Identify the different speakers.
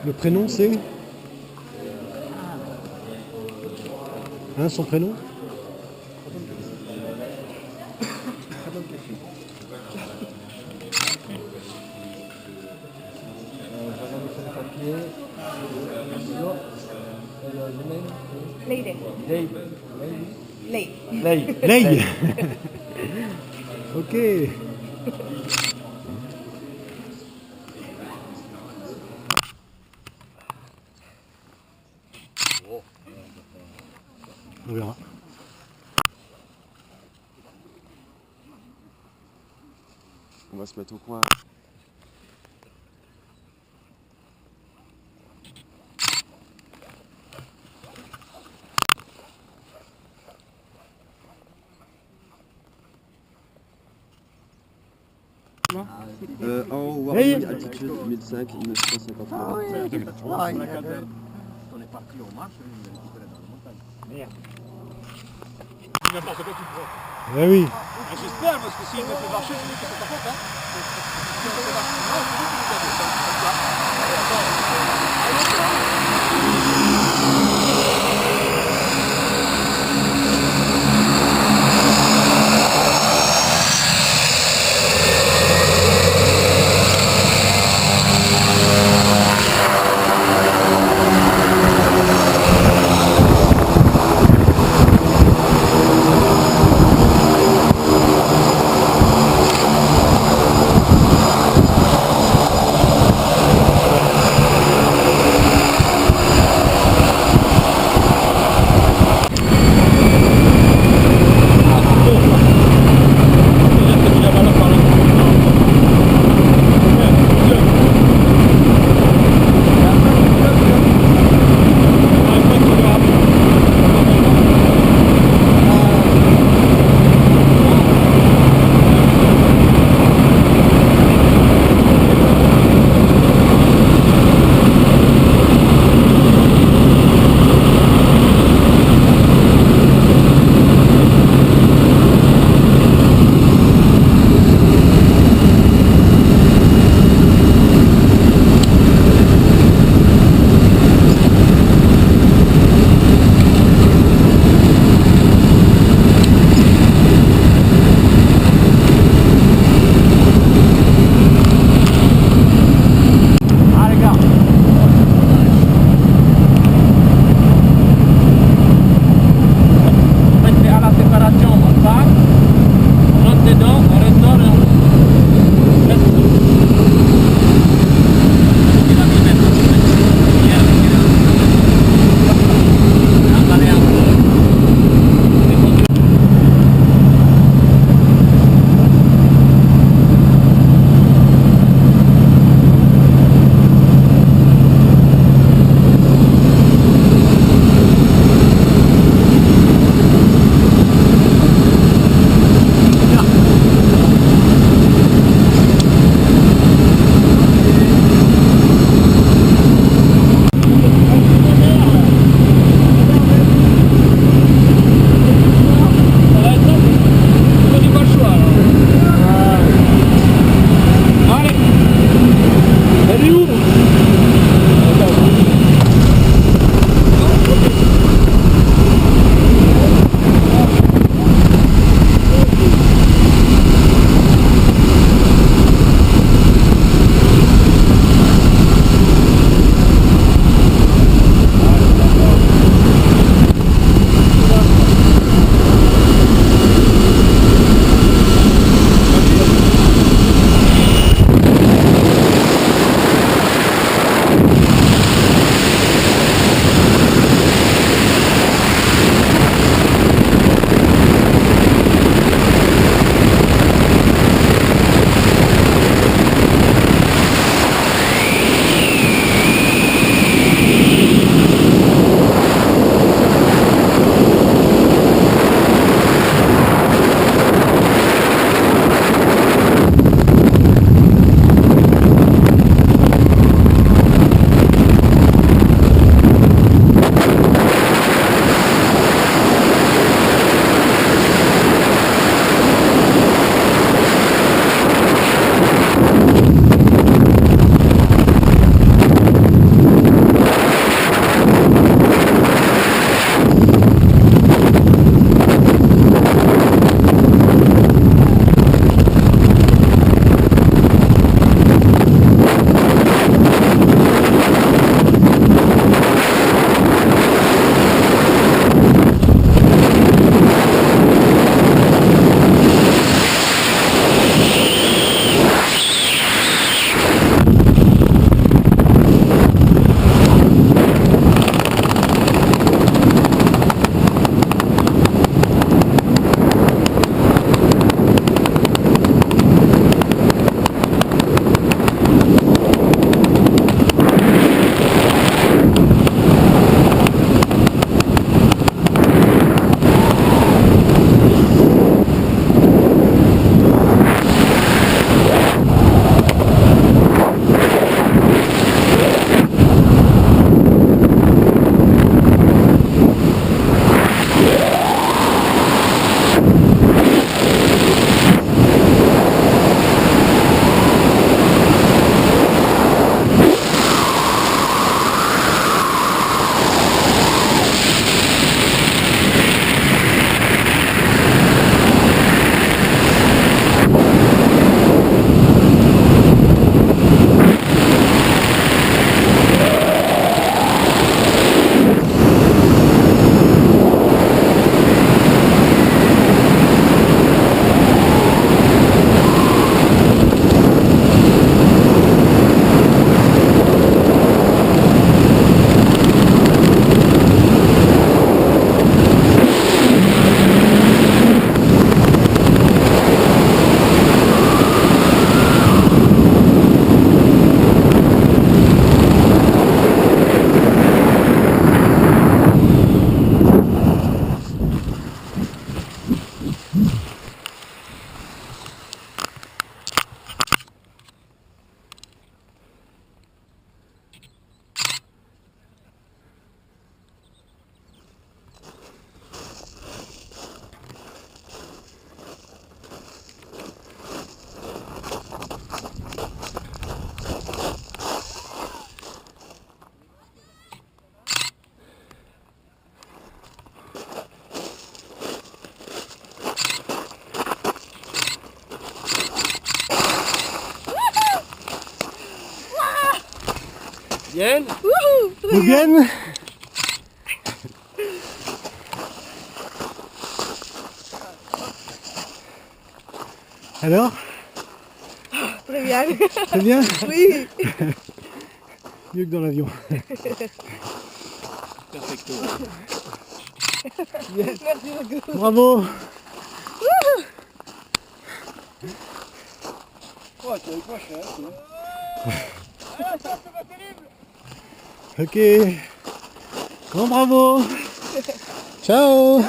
Speaker 1: Le prénom c'est hein, son prénom?
Speaker 2: Leire. Lei.
Speaker 1: Lei. Ok. On verra.
Speaker 3: On va se mettre au coin. En haut,
Speaker 1: Hey.
Speaker 3: Warby, altitude 1005, 950
Speaker 4: Ah
Speaker 3: mètres.
Speaker 4: oui,
Speaker 5: On est parti en marche, il a récupéré dans la montagne.
Speaker 4: Merde.
Speaker 5: N'importe quoi, tu prends.
Speaker 1: Eh oui.
Speaker 5: Ah, j'espère, parce que s'il me fait marcher, c'est lui qui fait ta faute, hein. S'il me fait marcher, non, c'est lui qui nous a fait Bien.
Speaker 1: Muy bien. Alors,
Speaker 2: Très bien.
Speaker 1: c'est bien?
Speaker 2: Oui.
Speaker 1: Mieux que dans l'avion.
Speaker 5: Perfecto.
Speaker 2: Merci beaucoup.
Speaker 1: Bravo.
Speaker 5: Oh, tu as eu quoi, cher,
Speaker 1: Ok. Bon, bravo. Ciao.